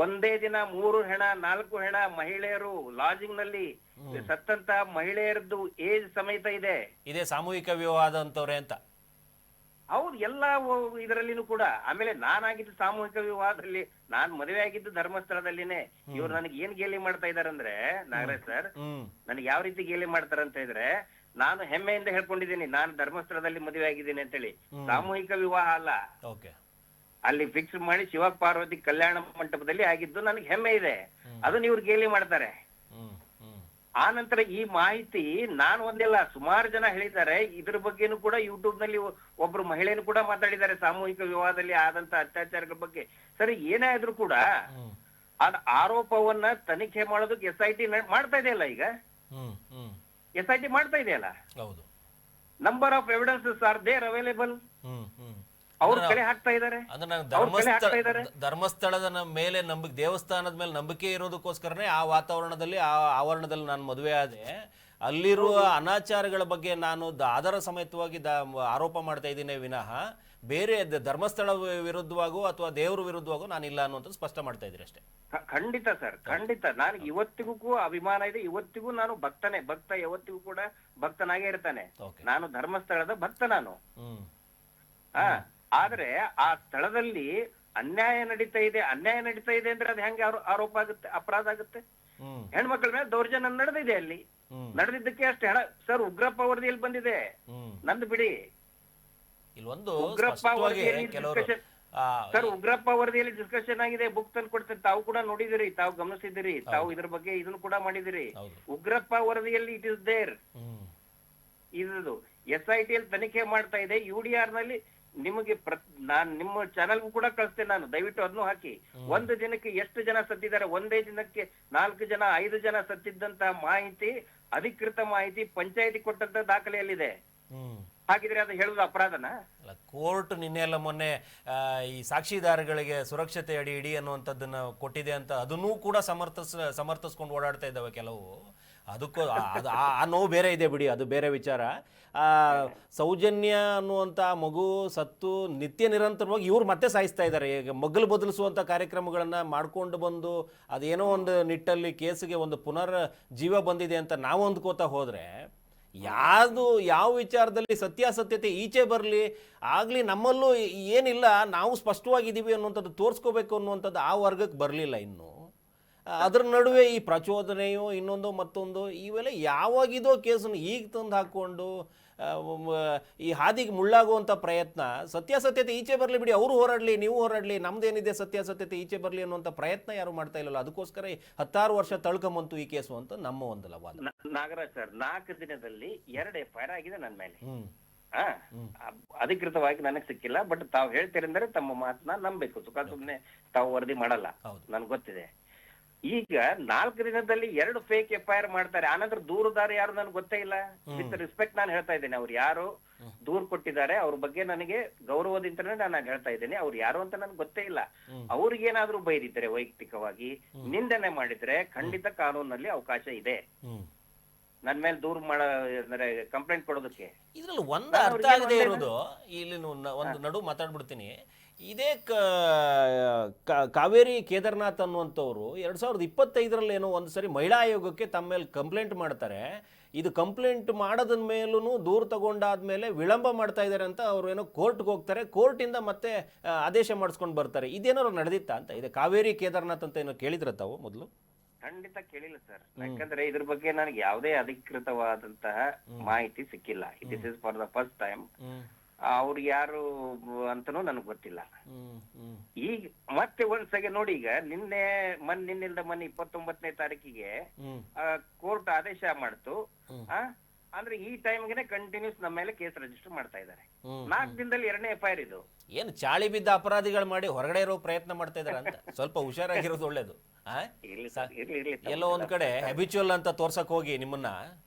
ಒಂದೇ ದಿನ 3 ಹೆಣ 4 ಹೆಣ ಮಹಿಳೆಯರು ಲಾಜಿಂಗ್ ನಲ್ಲಿ ಸತ್ತಂತ ಮಹಿಳೆಯರದ್ದು ಏಜ್ ಸಮೇತ ಇದೆ ಸಾಮೂಹಿಕ ವಿವಾಹ ಅಂತವ್ರೆ ಅಂತ. ಹೌದು, ಎಲ್ಲ ಇದರಲ್ಲಿನೂ ಕೂಡ. ಆಮೇಲೆ ನಾನಾಗಿದ್ದು ಸಾಮೂಹಿಕ ವಿವಾಹದಲ್ಲಿ, ನಾನ್ ಮದುವೆ ಆಗಿದ್ದು ಧರ್ಮಸ್ಥಳದಲ್ಲಿನೇ. ಇವ್ರು ನನಗೆ ಏನ್ ಗೇಲಿ ಮಾಡ್ತಾ ಇದಾರೆ ಅಂದ್ರೆ ನಾಗರಾಜ್ ಸರ್, ನನಗೆ ಯಾವ ರೀತಿ ಗೇಲಿ ಮಾಡ್ತಾರ ಅಂತ ಇದ್ರೆ, ನಾನು ಹೆಮ್ಮೆಯಿಂದ ಹೇಳ್ಕೊಂಡಿದ್ದೀನಿ ನಾನು ಧರ್ಮಸ್ಥಳದಲ್ಲಿ ಮದುವೆ ಆಗಿದ್ದೀನಿ ಅಂತೇಳಿ. ಸಾಮೂಹಿಕ ವಿವಾಹ ಅಲ್ಲ, ಅಲ್ಲಿ ಫಿಕ್ಸ್ ಮಾಡಿ ಶಿವ ಪಾರ್ವತಿ ಕಲ್ಯಾಣ ಮಂಟಪದಲ್ಲಿ ಆಗಿದ್ದು ನನಗೆ ಹೆಮ್ಮೆ ಇದೆ. ಅದನ್ನ ಇವ್ರು ಗೇಲಿ ಮಾಡ್ತಾರೆ. ಆ ನಂತರ ಈ ಮಾಹಿತಿ ನಾನು ಒಂದೆಲ್ಲ ಸುಮಾರು ಜನ ಹೇಳಿದ್ದಾರೆ. ಇದ್ರ ಬಗ್ಗೆನೂ ಕೂಡ ಯೂಟ್ಯೂಬ್ ನಲ್ಲಿ ಒಬ್ರು ಮಹಿಳೆಯನ್ನು ಕೂಡ ಮಾತಾಡಿದ್ದಾರೆ, ಸಾಮೂಹಿಕ ವಿವಾಹದಲ್ಲಿ ಆದಂತ ಅತ್ಯಾಚಾರಗಳ ಬಗ್ಗೆ. ಸರಿ, ಏನೇ ಆದ್ರೂ ಕೂಡ ಅದ್ ಆರೋಪವನ್ನ ತನಿಖೆ ಮಾಡೋದಕ್ಕೆ SIT ಮಾಡ್ತಾ ಇದೆಯಲ್ಲ, ಈಗ SIT ಮಾಡ್ತಾ ಇದೆಯಲ್ಲ. Number of evidences are there available. ಅವ್ರು ಕಲೆ ಹಾಕ್ತಾ ಇದ್ದಾರೆ. ಧರ್ಮಸ್ಥಳದ ಮೇಲೆ ದೇವಸ್ಥಾನದ ಮೇಲೆ ನಂಬಿಕೆ ಇರೋದಕ್ಕೋಸ್ಕರನೇ ಆ ವಾತಾವರಣದಲ್ಲಿ, ಆ ಆವರಣದಲ್ಲಿ ನಾನು ಮದುವೆ ಆದೆ. ಅಲ್ಲಿರುವ ಅನಾಚಾರಗಳ ಬಗ್ಗೆ ನಾನು ಆಧಾರ ಸಮೇತವಾಗಿ ಆರೋಪ ಮಾಡ್ತಾ ಇದ್ದೀನಿ ವಿನಃ ಬೇರೆ ಧರ್ಮಸ್ಥಳ ವಿರುದ್ಧವಾಗೋ ಅಥವಾ ದೇವರ ವಿರುದ್ಧವಾಗೋ ನಾನಿಲ್ಲ ಅನ್ನುವಂಥದ್ದು ಸ್ಪಷ್ಟ ಮಾಡ್ತಾ ಇದ್ದೀರಿ ಅಷ್ಟೇ. ಖಂಡಿತ ಸರ್, ಖಂಡಿತ. ನಾನು ಇವತ್ತಿಗೂ ಅಭಿಮಾನ ಇದೆ. ಇವತ್ತಿಗೂ ನಾನು ಭಕ್ತ ಯಾವತ್ತಿಗೂ ಕೂಡ ಭಕ್ತನಾಗೇ ಇರ್ತಾನೆ. ನಾನು ಧರ್ಮಸ್ಥಳದ ಭಕ್ತ ನಾನು. ಆದ್ರೆ ಆ ಸ್ಥಳದಲ್ಲಿ ಅನ್ಯಾಯ ನಡೀತಾ ಇದೆ ಅಂದ್ರೆ ಅದು ಹೆಂಗೆ ಆರೋಪ ಆಗುತ್ತೆ, ಅಪರಾಧ ಆಗುತ್ತೆ? ಹೆಣ್ಮಕ್ಳ ಮೇಲೆ ದೌರ್ಜನ್ಯ ನಡೆದಿದೆ, ಅಲ್ಲಿ ನಡೆದಿದ್ದಕ್ಕೆ ಅಷ್ಟೇ. ಸರ್, ಉಗ್ರಪ್ಪ ವರದಿಯಲ್ಲಿ ಬಂದಿದೆ, ನಂದು ಬಿಡಿ. ಉಗ್ರಪ್ಪ ವರದಿಯಲ್ಲಿ ಡಿಸ್ಕಷನ್ ಆಗಿದೆ, ಬುಕ್ ತಂದು ಕೊಡ್ತೇನೆ. ತಾವು ಕೂಡ ನೋಡಿದಿರಿ, ತಾವು ಗಮನಿಸಿದಿರಿ, ತಾವು ಇದ್ರ ಬಗ್ಗೆ ಇದನ್ನು ಕೂಡ ಮಾಡಿದಿರಿ. ಉಗ್ರಪ್ಪ ವರದಿಯಲ್ಲಿ ಇಟ್ ಇಸ್ ದೇರ್. ಇದು SIT ಅಲ್ಲಿ ತನಿಖೆ ಮಾಡ್ತಾ ಇದೆ. UDR ನಲ್ಲಿ ನಿಮಗೆ ನಾನ್ ನಿಮ್ಮ ಚಾನಲ್ಗೂ ಕೂಡ ಕಳಿಸ್ತೇನೆ ನಾನು, ದಯವಿಟ್ಟು ಅದನ್ನು ಹಾಕಿ. ಒಂದು ದಿನಕ್ಕೆ ಎಷ್ಟು ಜನ ಸತ್ತಿದ್ದಾರೆ, ಒಂದೇ ದಿನಕ್ಕೆ 4 ಜನ 5 ಜನ ಸತ್ತಿದ್ದಂತ ಮಾಹಿತಿ, ಅಧಿಕೃತ ಮಾಹಿತಿ ಪಂಚಾಯತಿ ಕೊಟ್ಟಂತ ದಾಖಲೆಯಲ್ಲಿದೆ. ಹಾಗಿದ್ರೆ ಅದು ಹೇಳುದು ಅಪರಾಧನ? ಕೋರ್ಟ್ ನಿನ್ನೆ ಎಲ್ಲ ಮೊನ್ನೆ ಈ ಸಾಕ್ಷಿದಾರಗಳಿಗೆ ಸುರಕ್ಷತೆ ಅಡಿ ಇಡಿ ಅನ್ನುವಂಥದ್ದನ್ನ ಕೊಟ್ಟಿದೆ ಅಂತ ಅದನ್ನೂ ಕೂಡ ಸಮರ್ಥಿಸ್ಕೊಂಡು ಓಡಾಡ್ತಾ ಇದ್ದಾವೆ ಕೆಲವು. ಅದಕ್ಕೂ ಆ ನೋವು ಬೇರೆ ಇದೆ ಬಿಡಿ, ಅದು ಬೇರೆ ವಿಚಾರ. ಸೌಜನ್ಯ ಅನ್ನುವಂಥ ಮಗು ಸತ್ತು ನಿತ್ಯ ನಿರಂತರವಾಗಿ ಇವ್ರು ಮತ್ತೆ ಸಾಯಿಸ್ತಾ ಇದ್ದಾರೆ. ಈಗ ಮಗ್ಗಲು ಬದಲಿಸುವಂಥ ಕಾರ್ಯಕ್ರಮಗಳನ್ನು ಮಾಡ್ಕೊಂಡು ಬಂದು ಅದೇನೋ ಒಂದು ನಿಟ್ಟಲ್ಲಿ ಕೇಸಿಗೆ ಒಂದು ಪುನರ್ ಜೀವ ಬಂದಿದೆ ಅಂತ ನಾವು ಅಂದ್ಕೋತಾ ಹೋದರೆ, ಯಾವ ವಿಚಾರದಲ್ಲಿ ಸತ್ಯಾಸತ್ಯತೆ ಈಚೆ ಬರಲಿ ಆಗಲಿ, ನಮ್ಮಲ್ಲೂ ಏನಿಲ್ಲ ನಾವು ಸ್ಪಷ್ಟವಾಗಿದ್ದೀವಿ ಅನ್ನುವಂಥದ್ದು ತೋರಿಸ್ಕೋಬೇಕು ಅನ್ನುವಂಥದ್ದು ಆ ವರ್ಗಕ್ಕೆ ಬರಲಿಲ್ಲ ಇನ್ನು. ಅದರ ನಡುವೆ ಈ ಪ್ರಚೋದನೆಯೋ ಇನ್ನೊಂದು ಮತ್ತೊಂದು ಇವೆಲ್ಲ ಯಾವಾಗಿದೋ ಕೇಸನ್ನು ಈಗ ತಂದು ಹಾಕ್ಕೊಂಡು ಈ ಹಾದಿಗೆ ಮುಳ್ಳಾಗುವಂಥ ಪ್ರಯತ್ನ. ಸತ್ಯಾಸತ್ಯತೆ ಈಚೆ ಬರಲಿ ಬಿಡಿ, ಅವರು ಹೋರಾಡಲಿ, ನೀವು ಹೋರಾಡಲಿ, ನಮ್ದೇನಿದೆ ಸತ್ಯಾಸತ್ಯತೆ ಈಚೆ ಬರಲಿ ಅನ್ನುವಂಥ ಪ್ರಯತ್ನ ಯಾರು ಮಾಡ್ತಾ ಇಲ್ಲಲ್ಲ. ಅದಕ್ಕೋಸ್ಕರ 16 ವರ್ಷ ತಳ್ಕೊಂಬಂತು ಈ ಕೇಸು ಅಂತ ನಮ್ಮ ಒಂದು ವಾದ. ನಾಗರಾಜ್ ಸರ್, 4 ದಿನದಲ್ಲಿ 2 FIR ಆಗಿದೆ ನನ್ನ ಮೇಲೆ. ಅಧಿಕೃತವಾಗಿ ನನಗೆ ಸಿಕ್ಕಿಲ್ಲ, ಬಟ್ ತಾವು ಹೇಳ್ತೀರಂದ್ರೆ ತಮ್ಮ ಮಾತನ್ನ ನಂಬಬೇಕು. ಸುಮ್ಮನೆ ತಾವು ವರದಿ ಮಾಡಲ್ಲ, ನನ್ಗೆ ಗೊತ್ತಿದೆ. ಈಗ 4 ದಿನದಲ್ಲಿ 2 ಫೇಕ್ FIR ಮಾಡ್ತಾರೆ. ಆನಂತರ ದೂರುದಾರ ಯಾರು ನನ್ಗೆ ಗೊತ್ತೇ ಇಲ್ಲ. ವಿತ್ ರೆಸ್ಪೆಕ್ಟ್ ನಾನು ಹೇಳ್ತಾ ಇದ್ದೇನೆ, ಅವ್ರು ಯಾರು ದೂರು ಕೊಟ್ಟಿದ್ದಾರೆ ಅವ್ರ ಬಗ್ಗೆ ನನಗೆ ಗೌರವದಿಂದನೇ ನಾನು ಹೇಳ್ತಾ ಇದ್ದೇನೆ. ಅವ್ರು ಯಾರು ಅಂತ ನನ್ಗೆ ಗೊತ್ತೇ ಇಲ್ಲ. ಅವ್ರಿಗೇನಾದ್ರೂ ಬೈದಿದ್ರೆ, ವೈಯಕ್ತಿಕವಾಗಿ ನಿಂದನೆ ಮಾಡಿದ್ರೆ ಖಂಡಿತ ಕಾನೂನಲ್ಲಿ ಅವಕಾಶ ಇದೆ ನನ್ ಮೇಲೆ ದೂರು ಅಂದ್ರೆ ಕಂಪ್ಲೇಂಟ್ ಕೊಡೋದಕ್ಕೆ. ಇದ್ರಲ್ಲಿ ಒಂದು ಅರ್ಥ ಆಗದೆ ಇರೋದು, ಇಲ್ಲಿ ಒಂದು ನಡು ಮಾತಾಡ್ಬಿಡ್ತೀನಿ. ಇದೇ ಕಾವೇರಿ ಕೇದಾರ್ನಾಥ್ ಅನ್ನುವಂಥವ್ರು 2025ರಲ್ಲಿ ಏನೋ ಒಂದು ಸರಿ ಮಹಿಳಾ ಆಯೋಗಕ್ಕೆ ತಮ್ಮ ಮೇಲೆ ಕಂಪ್ಲೇಂಟ್ ಮಾಡ್ತಾರೆ. ಇದು ಕಂಪ್ಲೇಂಟ್ ಮಾಡೋದ ಮೇಲೂ ದೂರು ತಗೊಂಡಾದ್ಮೇಲೆ ವಿಳಂಬ ಮಾಡ್ತಾ ಇದ್ದಾರೆ ಅಂತ ಅವ್ರು ಏನೋ ಕೋರ್ಟ್ಗೆ ಹೋಗ್ತಾರೆ. ಕೋರ್ಟಿಂದ ಮತ್ತೆ ಆದೇಶ ಮಾಡಿಸ್ಕೊಂಡು ಬರ್ತಾರೆ. ಇದೇನಾದ್ರು ನಡೆದಿತ್ತಾ ಅಂತ ಇದೆ. ಕಾವೇರಿ ಕೇದಾರ್ನಾಥ್ ಅಂತ ಏನೋ ಕೇಳಿದ್ರ ತಾವು ಮೊದಲು? ಖಂಡಿತ ಕೇಳಿಲ್ಲ ಸರ್. ಯಾಕಂದ್ರೆ ಇದ್ರ ಬಗ್ಗೆ ನನಗೆ ಯಾವುದೇ ಅಧಿಕೃತವಾದಂತಹ ಮಾಹಿತಿ ಸಿಕ್ಕಿಲ್ಲ. This is for the first time. ಅವ್ರು ಯಾರು ಅಂತನೂ ನನಗ್ ಗೊತ್ತಿಲ್ಲ. ಈಗ ಮತ್ತೆ ಒಂದ್ಸಗೆ ನೋಡಿ, ಈಗ ನಿನ್ನಿಲ್ದ ಮೊನ್ನೆ 29ನೇ ತಾರೀಕಿಗೆ ಕೋರ್ಟ್ ಆದೇಶ ಮಾಡ್ತು. ಅಂದ್ರೆ ಈ ಟೈಮ್ಗೆ ಕಂಟಿನ್ಯೂಸ್ ನಮ್ಮ ಮೇಲೆ ಕೇಸ್ ರಿಜಿಸ್ಟರ್ ಮಾಡ್ತಾ ಇದ್ದಾರೆ. 4 ದಿನದಲ್ಲಿ 2ನೇ FIR ಇದು. ಏನು ಚಾಳಿ ಬಿದ್ದ ಅಪರಾಧಿಗಳು ಮಾಡಿ ಹೊರಗಡೆ ಇರೋ ಪ್ರಯತ್ನ ಮಾಡ್ತಾ ಇದಾರೆ ಅಂತ ಸ್ವಲ್ಪ ಹುಷಾರಾಗಿರೋದು ಒಳ್ಳೇದು. ಎಲ್ಲೋ ಒಂದ್ ಕಡೆ ಹ್ಯಾಬಿಚುವಲ್ ಅಂತ ತೋರ್ಸಕ್ ಹೋಗಿ ನಿಮ್ಮನ್ನ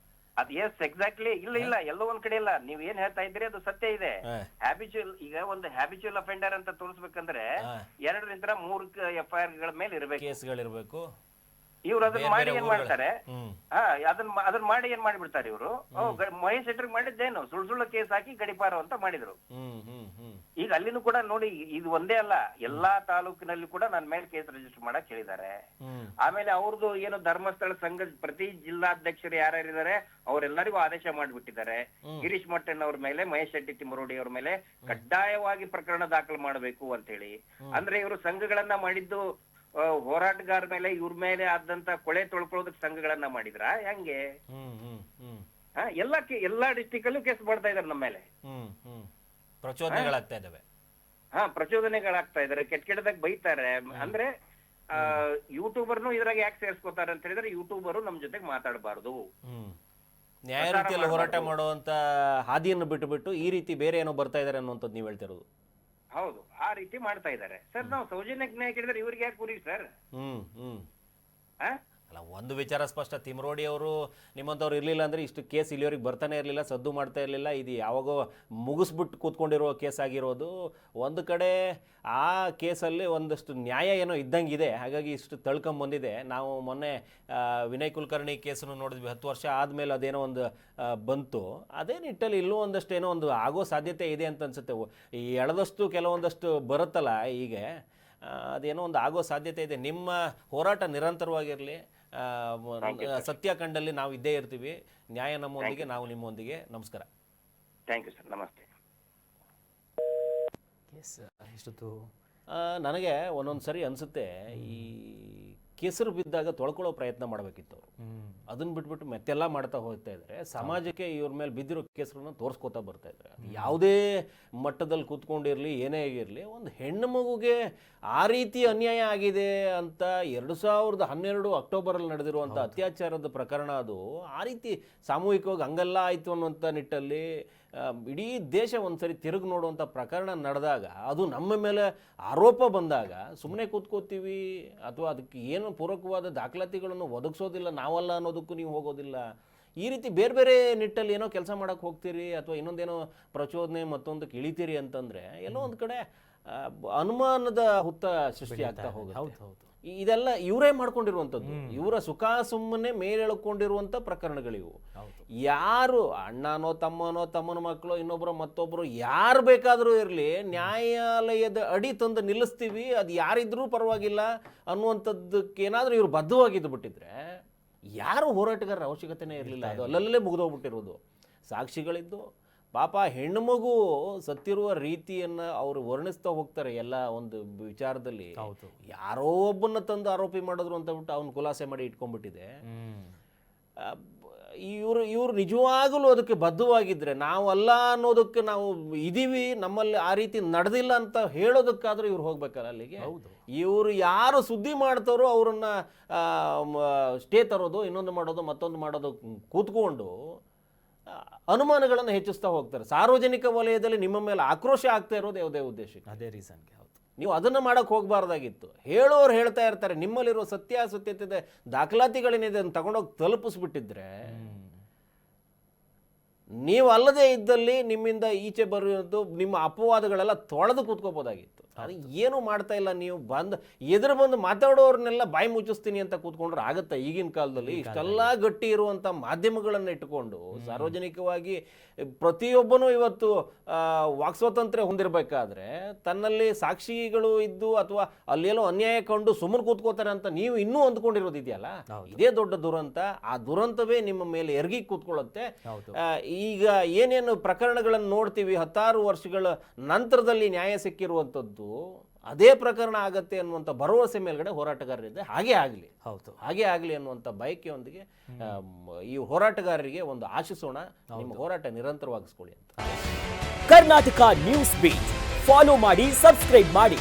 ಅದ್ ಎಸ್ ಎಕ್ಸಾಕ್ಟ್ಲಿ. ಇಲ್ಲ ಎಲ್ಲೋ ಒಂದ್ ಕಡೆ ಇಲ್ಲ. ನೀವ್ ಏನ್ ಹೇಳ್ತಾ ಇದ್ದೀರಿ ಅದು ಸತ್ಯ ಇದೆ. ಹ್ಯಾಬಿಚುವಲ್, ಈಗ ಒಂದು ಹ್ಯಾಬಿಚುವಲ್ ಅಫೆಂಡರ್ ಅಂತ ತೋರಿಸ್ಬೇಕಂದ್ರೆ 2ರಿಂದ 3 FIR ಗಳ ಮೇಲೆ ಇರ್ಬೇಕು, ಕೇಸ್ಗಳಿರ್ಬೇಕು. ಇವ್ರು ಅದನ್ನ ಮಾಡಿ ಏನ್ ಮಾಡ್ತಾರೆ, ಅದನ್ನ ಮಾಡಿ ಏನ್ ಮಾಡಿಬಿಡ್ತಾರೆ ಇವರು. ಮಹೇಶ್ ಶೆಟ್ಟರ್ ಮಾಡಿದ್ದೇನು ಸುಳ್ಳು ಕೇಸ್ ಹಾಕಿ ಗಡಿಪಾರು ಅಂತ ಮಾಡಿದ್ರು. ಈಗ ಅಲ್ಲಿನೂ ಕೂಡ ನೋಡಿ, ಇದು ಒಂದೇ ಅಲ್ಲ, ಎಲ್ಲಾ ತಾಲೂಕಿನಲ್ಲಿ ಕೂಡ ನನ್ನ ಮೇಲೆ ಕೇಸ್ ರಿಜಿಸ್ಟರ್ ಮಾಡಕ್ ಹೇಳಿದ್ದಾರೆ. ಆಮೇಲೆ ಅವ್ರದ್ದು ಏನು ಧರ್ಮಸ್ಥಳ ಸಂಘದ ಪ್ರತಿ ಜಿಲ್ಲಾಧ್ಯಕ್ಷರು ಯಾರ್ಯಾರಿದ್ದಾರೆ ಅವರೆಲ್ಲರಿಗೂ ಆದೇಶ ಮಾಡ್ಬಿಟ್ಟಿದ್ದಾರೆ. ಗಿರೀಶ್ ಮಟ್ಟಣ್ಣ ಅವ್ರ ಮೇಲೆ, ಮಹೇಶ್ ಶೆಟ್ಟಿ ತಿಮ್ಮರೋಡಿ ಅವ್ರ ಮೇಲೆ ಕಡ್ಡಾಯವಾಗಿ ಪ್ರಕರಣ ದಾಖಲು ಮಾಡಬೇಕು ಅಂತ ಹೇಳಿ. ಅಂದ್ರೆ ಇವರು ಸಂಘಗಳನ್ನ ಮಾಡಿದ್ದು ಹೋರಾಟಗಾರ ಮೇಲೆ, ಇವ್ರ ಮೇಲೆ ಆದಂತ ಕೊಳೆ ತೊಳ್ಕೊಳ್ಳೋದಕ್ಕೆ ಸಂಘಗಳನ್ನ ಮಾಡಿದ್ರ ಹೆಂಗೆ? ಎಲ್ಲಾ ಡಿಸ್ಟಿಕ್ ಅಲ್ಲೂ ಕೇಸ್ ಮಾಡ್ತಾ ಇದಾರೆ ನಮ್ಮ ಮೇಲೆ. ಪ್ರಚೋದನೆಗಳಾಗ್ತಾ ಇದಾವೆ. ಪ್ರಚೋದನೆಗಳಾಗ್ತಾ ಇದಾರೆ, ಕೆಟ್ಟದಾಗ ಬೈತಾರೆ. ಅಂದ್ರೆ ಯೂಟ್ಯೂಬರ್ನು ಇದ್ರಾಗ ಯಾಕೆ ಸೇರ್ಸ್ಕೊತಾರೆ ಅಂತ ಹೇಳಿದ್ರೆ, ಯೂಟ್ಯೂಬರು ನಮ್ ಜೊತೆಗೆ ಮಾತಾಡಬಾರ್ದು, ನ್ಯಾಯ ರೀತಿಯಲ್ಲಿ ಹೋರಾಟ ಮಾಡುವಂತ ಹಾದಿಯನ್ನು ಬಿಟ್ಟು ಈ ರೀತಿ ಬೇರೆ ಏನೋ ಬರ್ತಾ ಇದಾರೆ ಅನ್ನುವಂಥದ್ದು ನೀವು ಹೇಳ್ತಿರೋದು. ಹೌದು, ಆ ರೀತಿ ಮಾಡ್ತಾ ಇದ್ದಾರೆ ಸರ್. ನಾವು ಸೌಜನ್ಯಕ್ಕೆ ನ್ಯಾಯ ಕೇಳಿದ್ರೆ ಇವ್ರಿಗೆ ಯಾಕೆ ಕೂರಿ ಸರ್? ಅಲ್ಲ, ಒಂದು ವಿಚಾರ ಸ್ಪಷ್ಟ, ತಿಮ್ಮರೋಡಿ ಅವರು ನಿಮ್ಮಂಥವ್ರು ಇರಲಿಲ್ಲ ಅಂದರೆ ಇಷ್ಟು ಕೇಸ್ ಇಲ್ಲಿವರೆಗೆ ಬರ್ತಾನೆ ಇರಲಿಲ್ಲ, ಸದ್ದು ಮಾಡ್ತಾ ಇರಲಿಲ್ಲ. ಇದು ಯಾವಾಗೋ ಮುಗಿಸ್ಬಿಟ್ಟು ಕೂತ್ಕೊಂಡಿರೋ ಕೇಸ್ ಆಗಿರೋದು. ಒಂದು ಕಡೆ ಆ ಕೇಸಲ್ಲಿ ಒಂದಷ್ಟು ನ್ಯಾಯ ಏನೋ ಇದ್ದಂಗಿದೆ, ಹಾಗಾಗಿ ಇಷ್ಟು ತಳ್ಕೊಂಬಂದಿದೆ. ನಾವು ಮೊನ್ನೆ ವಿನಯ್ ಕುಲಕರ್ಣಿ ಕೇಸನ್ನು ನೋಡಿದ್ವಿ, 10 ವರ್ಷ ಆದಮೇಲೆ ಅದೇನೋ ಒಂದು ಬಂತು. ಅದೇ ನಿಟ್ಟಲ್ಲಿ ಇಲ್ಲೂ ಒಂದಷ್ಟು ಏನೋ ಒಂದು ಆಗೋ ಸಾಧ್ಯತೆ ಇದೆ ಅಂತ ಅನ್ಸುತ್ತೆ. ಈ ಎಳೆದಷ್ಟು ಕೆಲವೊಂದಷ್ಟು ಬರುತ್ತಲ್ಲ, ಹೀಗೆ ಅದೇನೋ ಒಂದು ಆಗೋ ಸಾಧ್ಯತೆ ಇದೆ. ನಿಮ್ಮ ಹೋರಾಟ ನಿರಂತರವಾಗಿರಲಿ. ಸತ್ಯ ಕಂಡಲ್ಲಿ ನಾವು ಇದ್ದೇ ಇರ್ತೀವಿ. ನ್ಯಾಯ ನಮ್ಮೊಂದಿಗೆ, ನಾವು ನಿಮ್ಮೊಂದಿಗೆ. ನಮಸ್ಕಾರ. Thank you sir. ನಮಸ್ತೆ. ನನಗೆ ಒಂದೊಂದು ಸರಿ ಅನಿಸುತ್ತೆ, ಈ ಕೆಸರು ಬಿದ್ದಾಗ ತೊಳ್ಕೊಳ್ಳೋ ಪ್ರಯತ್ನ ಮಾಡಬೇಕಿತ್ತು ಅವರು. ಅದನ್ನ ಬಿಟ್ಬಿಟ್ಟು ಮೆತ್ತೆಲ್ಲ ಮಾಡ್ತಾ ಹೋಗ್ತಾ ಇದ್ದಾರೆ. ಸಮಾಜಕ್ಕೆ ಇವ್ರ ಮೇಲೆ ಬಿದ್ದಿರೋ ಕೇಸರನ್ನು ತೋರಿಸ್ಕೋತಾ ಬರ್ತಾ ಇದ್ದಾರೆ. ಯಾವುದೇ ಮಟ್ಟದಲ್ಲಿ ಕೂತ್ಕೊಂಡಿರಲಿ, ಏನೇ ಆಗಿರಲಿ, ಒಂದು ಹೆಣ್ಣು ಮಗುಗೆ ಆ ರೀತಿ ಅನ್ಯಾಯ ಆಗಿದೆ ಅಂತ 2012 ಅಕ್ಟೋಬರಲ್ಲಿ ನಡೆದಿರುವಂಥ ಅತ್ಯಾಚಾರದ ಪ್ರಕರಣ, ಅದು ಆ ರೀತಿ ಸಾಮೂಹಿಕವಾಗಿ ಹಂಗೆಲ್ಲ ಆಯಿತು ಅನ್ನುವಂಥ ನಿಟ್ಟಲ್ಲಿ ಇಡೀ ದೇಶ ಒಂದ್ಸರಿ ತಿರುಗಿ ನೋಡುವಂಥ ಪ್ರಕರಣ ನಡೆದಾಗ, ಅದು ನಮ್ಮ ಮೇಲೆ ಆರೋಪ ಬಂದಾಗ ಸುಮ್ಮನೆ ಕೂತ್ಕೋತೀವಿ ಅಥವಾ ಅದಕ್ಕೆ ಏನು ಪೂರಕವಾದ ದಾಖಲಾತಿಗಳನ್ನು ಒದಗಿಸೋದಿಲ್ಲ ನಾವಲ್ಲ ಅನ್ನೋದಕ್ಕೂ ನೀವು ಹೋಗೋದಿಲ್ಲ. ಈ ರೀತಿ ಬೇರೆ ಬೇರೆ ನಿಟ್ಟಲ್ಲಿ ಏನೋ ಕೆಲಸ ಮಾಡೋಕ್ಕೆ ಹೋಗ್ತೀರಿ ಅಥವಾ ಇನ್ನೊಂದೇನೋ ಪ್ರಚೋದನೆ ಮತ್ತೊಂದಕ್ಕೆ ಇಳಿತೀರಿ ಅಂತಂದರೆ ಎಲ್ಲೋ ಒಂದು ಕಡೆ ಅನುಮಾನದ ಹುತ್ತ ಸೃಷ್ಟಿ ಆಗ್ತಾ ಹೋಗುತ್ತೆ. ಇದೆಲ್ಲ ಇವರೇ ಮಾಡ್ಕೊಂಡಿರುವಂಥದ್ದು, ಇವರ ಸುಖ ಸುಮ್ಮನೆ ಮೇಲೆಳ್ಕೊಂಡಿರುವಂಥ ಪ್ರಕರಣಗಳಿವು. ಯಾರು ಅಣ್ಣನೋ ತಮ್ಮನೋ ತಮ್ಮನ ಮಕ್ಕಳು ಇನ್ನೊಬ್ಬರು ಮತ್ತೊಬ್ಬರು ಯಾರು ಬೇಕಾದರೂ ಇರಲಿ, ನ್ಯಾಯಾಲಯದ ಅಡಿ ತಂದು ನಿಲ್ಲಿಸ್ತೀವಿ, ಅದು ಯಾರಿದ್ರೂ ಪರವಾಗಿಲ್ಲ ಅನ್ನುವಂಥದ್ದಕ್ಕೆ ಏನಾದರೂ ಇವರು ಬದ್ಧವಾಗಿದ್ದು ಬಿಟ್ಟಿದ್ರೆ ಯಾರು ಹೋರಾಟಗಾರರ ಅವಶ್ಯಕತೆನೇ ಇರಲಿಲ್ಲ. ಅದು ಅಲ್ಲಲ್ಲೇ ಮುಗಿದೋಗ್ಬಿಟ್ಟಿರೋದು. ಸಾಕ್ಷಿಗಳಿದ್ದು ಪಾಪ ಹೆಣ್ಣು ಮಗು ಸತ್ತಿರುವ ರೀತಿಯನ್ನು ಅವರು ವರ್ಣಿಸ್ತಾ ಹೋಗ್ತಾರೆ ಎಲ್ಲ ಒಂದು ವಿಚಾರದಲ್ಲಿ. ಯಾರೋ ಒಬ್ಬನ್ನ ತಂದು ಆರೋಪಿ ಮಾಡಿದ್ರು ಅಂತ ಬಿಟ್ಟು ಅವ್ನು ಖುಲಾಸೆ ಮಾಡಿ ಇಟ್ಕೊಂಡ್ಬಿಟ್ಟಿದೆ. ಇವರು ನಿಜವಾಗಲೂ ಅದಕ್ಕೆ ಬದ್ಧವಾಗಿದ್ದರೆ, ನಾವು ಅಲ್ಲ ಅನ್ನೋದಕ್ಕೆ ನಾವು ಇದೀವಿ, ನಮ್ಮಲ್ಲಿ ಆ ರೀತಿ ನಡೆದಿಲ್ಲ ಅಂತ ಹೇಳೋದಕ್ಕಾದ್ರೂ ಇವ್ರು ಹೋಗ್ಬೇಕಲ್ಲ ಅಲ್ಲಿಗೆ. ಇವರು ಯಾರು ಸುದ್ದಿ ಮಾಡ್ತಾರೋ ಅವ್ರನ್ನ ಸ್ಟೇ ತರೋದು, ಇನ್ನೊಂದು ಮಾಡೋದು, ಮತ್ತೊಂದು ಮಾಡೋದು ಕೂತ್ಕೊಂಡು ಅನುಮಾನಗಳನ್ನು ಹೆಚ್ಚಿಸ್ತಾ ಹೋಗ್ತಾರೆ. ಸಾರ್ವಜನಿಕ ವಲಯದಲ್ಲಿ ನಿಮ್ಮ ಮೇಲೆ ಆಕ್ರೋಶ ಆಗ್ತಾ ಇರೋದು ಯಾವುದೇ ಉದ್ದೇಶಕ್ಕೆ, ಅದೇ ರೀಸನ್ಗೆ. ಹೌದು, ನೀವು ಅದನ್ನು ಮಾಡೋಕ್ಕೆ ಹೋಗಬಾರ್ದಾಗಿತ್ತು. ಹೇಳೋರು ಹೇಳ್ತಾ ಇರ್ತಾರೆ, ನಿಮ್ಮಲ್ಲಿರೋ ಸತ್ಯಾಸತ್ಯತೆ ದಾಖಲಾತಿಗಳೇನಿದೆ ಅದನ್ನು ತಗೊಂಡೋಗಿ ತಲುಪಿಸ್ಬಿಟ್ಟಿದ್ರೆ, ನೀವು ಅಲ್ಲದೆ ಇದ್ದಲ್ಲಿ ನಿಮ್ಮಿಂದ ಈಚೆ ಬರೋದು ನಿಮ್ಮ ಅಪವಾದಗಳೆಲ್ಲ ತೊಳೆದು ಕೂತ್ಕೋಬೋದಾಗಿತ್ತು. ಅದು ಏನು ಮಾಡ್ತಾ ಇಲ್ಲ. ನೀವು ಎದುರು ಬಂದು ಮಾತಾಡೋರ್ನೆಲ್ಲ ಬಾಯಿ ಮುಚ್ಚಿಸ್ತೀನಿ ಅಂತ ಕೂತ್ಕೊಂಡ್ರೆ ಆಗುತ್ತೆ. ಈಗಿನ ಕಾಲದಲ್ಲಿ ಇಷ್ಟೆಲ್ಲ ಗಟ್ಟಿ ಇರುವಂಥ ಮಾಧ್ಯಮಗಳನ್ನು ಇಟ್ಟುಕೊಂಡು ಸಾರ್ವಜನಿಕವಾಗಿ ಪ್ರತಿಯೊಬ್ಬನೂ ಇವತ್ತು ವಾಕ್ ಸ್ವಾತಂತ್ರ್ಯ ಹೊಂದಿರಬೇಕಾದ್ರೆ ತನ್ನಲ್ಲಿ ಸಾಕ್ಷಿಗಳು ಇದ್ದು ಅಥವಾ ಅಲ್ಲೇನೋ ಅನ್ಯಾಯ ಕಂಡು ಸುಮ್ಮನೆ ಕೂತ್ಕೋತಾರೆ ಅಂತ ನೀವು ಇನ್ನೂ ಅಂದ್ಕೊಂಡಿರೋದಿದೆಯಲ್ಲ, ಇದೇ ದೊಡ್ಡ ದುರಂತ. ಆ ದುರಂತವೇ ನಿಮ್ಮ ಮೇಲೆ ಎರಗಿ ಕೂತ್ಕೊಳ್ಳುತ್ತೆ. ಈಗ ಏನೇನು ಪ್ರಕರಣಗಳನ್ನು ನೋಡ್ತೀವಿ 10 ವರ್ಷಗಳ ನಂತರದಲ್ಲಿ ನ್ಯಾಯ ಸಿಕ್ಕಿರುವಂಥದ್ದು ಅದೇ ಪ್ರಕರಣ ಆಗತ್ತೆ ಅನ್ನುವಂಥ ಭರವಸೆ ಮೇಲ್ಗಡೆ ಹೋರಾಟಗಾರರಿದೆ. ಹಾಗೆ ಆಗಲಿ, ಹೌದು, ಹಾಗೆ ಆಗಲಿ ಅನ್ನುವಂಥ ಬಯಕೆಯೊಂದಿಗೆ ಈ ಹೋರಾಟಗಾರರಿಗೆ ಒಂದು ಆಶಿಸೋಣ, ನಿಮ್ಮ ಹೋರಾಟ ನಿರಂತರವಾಗಿಸ್ಕೊಳ್ಳಿ ಅಂತ. ಕರ್ನಾಟಕ ನ್ಯೂಸ್ ಬೀಟ್ ಫಾಲೋ ಮಾಡಿ, ಸಬ್ಸ್ಕ್ರೈಬ್ ಮಾಡಿ.